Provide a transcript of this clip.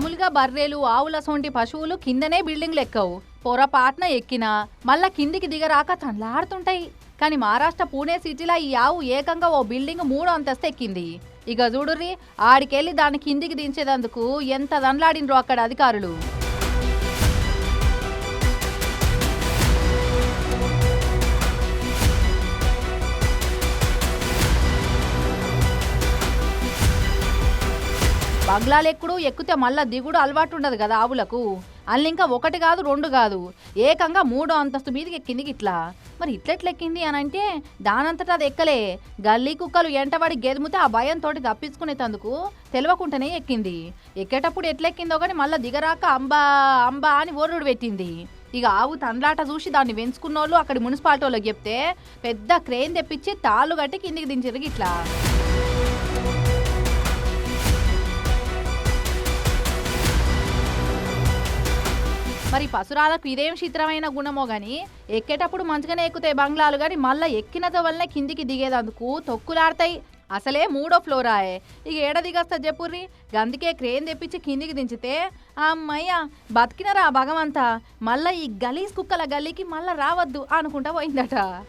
మామూలుగా బర్రెలు ఆవుల సొంటి పశువులు కిందనే బిల్డింగ్లు ఎక్కవు, పొరపాటున ఎక్కినా మళ్ళా కిందికి దిగరాక తనలాడుతుంటాయి. కానీ మహారాష్ట్ర పూణే సిటీలో ఈ ఆవు ఏకంగా ఓ బిల్డింగ్ 3వ అంతస్తు ఎక్కింది. ఇక చూడుర్రి, ఆడికెళ్ళి దాన్ని కిందికి దించేదందుకు ఎంత దండ్లాడినరో అక్కడ అధికారులు. బగ్లాలెక్కుడు ఎక్కితే మళ్ళా దిగుడు అలవాటు ఉండదు కదా ఆవులకు. అల్లింకా 1 కాదు 2 కాదు, ఏకంగా 3వ అంతస్తు మీదకి ఎక్కింది. ఇట్లా మరి ఇట్లెట్లెక్కింది అని అంటే దానంతటా అది ఎక్కలే. గల్లీ కుక్కలు ఎంటబడి గెదుముతే ఆ భయంతో తప్పించుకునేందుకు తెలియకుండానే ఎక్కింది. ఎక్కేటప్పుడు ఎట్లెక్కిందో కానీ మళ్ళీ దిగరాక అంబా అంబా అని ఓరుడు పెట్టింది. ఇక ఆవు తండ్లాట చూసి దాన్ని పెంచుకున్నోళ్ళు అక్కడి మున్సిపాలిటీ వాళ్ళకి చెప్తే పెద్ద క్రేన్ తెప్పించి తాళ్ళు కట్టి కిందికి దించారు. ఇట్లా మరి పసురాలకు ఇదేం చిత్రమైన గుణమో గాని ఎక్కేటప్పుడు మంచిగానే ఎక్కుతాయి బంగ్లాలు, కానీ మళ్ళీ ఎక్కినతో వల్లనే కిందికి దిగేదందుకు తొక్కులాడతాయి. అసలే 3వ ఫ్లోరాయే, ఇక ఏడ దిగస్తా చెప్పుర్రి. గందుకే క్రేన్ తెప్పించి కిందికి దించితే అమ్మయ్య బతికినరా భగవంతా, మళ్ళీ ఈ గలీజ్ కుక్కల గల్లీకి మళ్ళీ రావద్దు అనుకుంటా పోయిందట.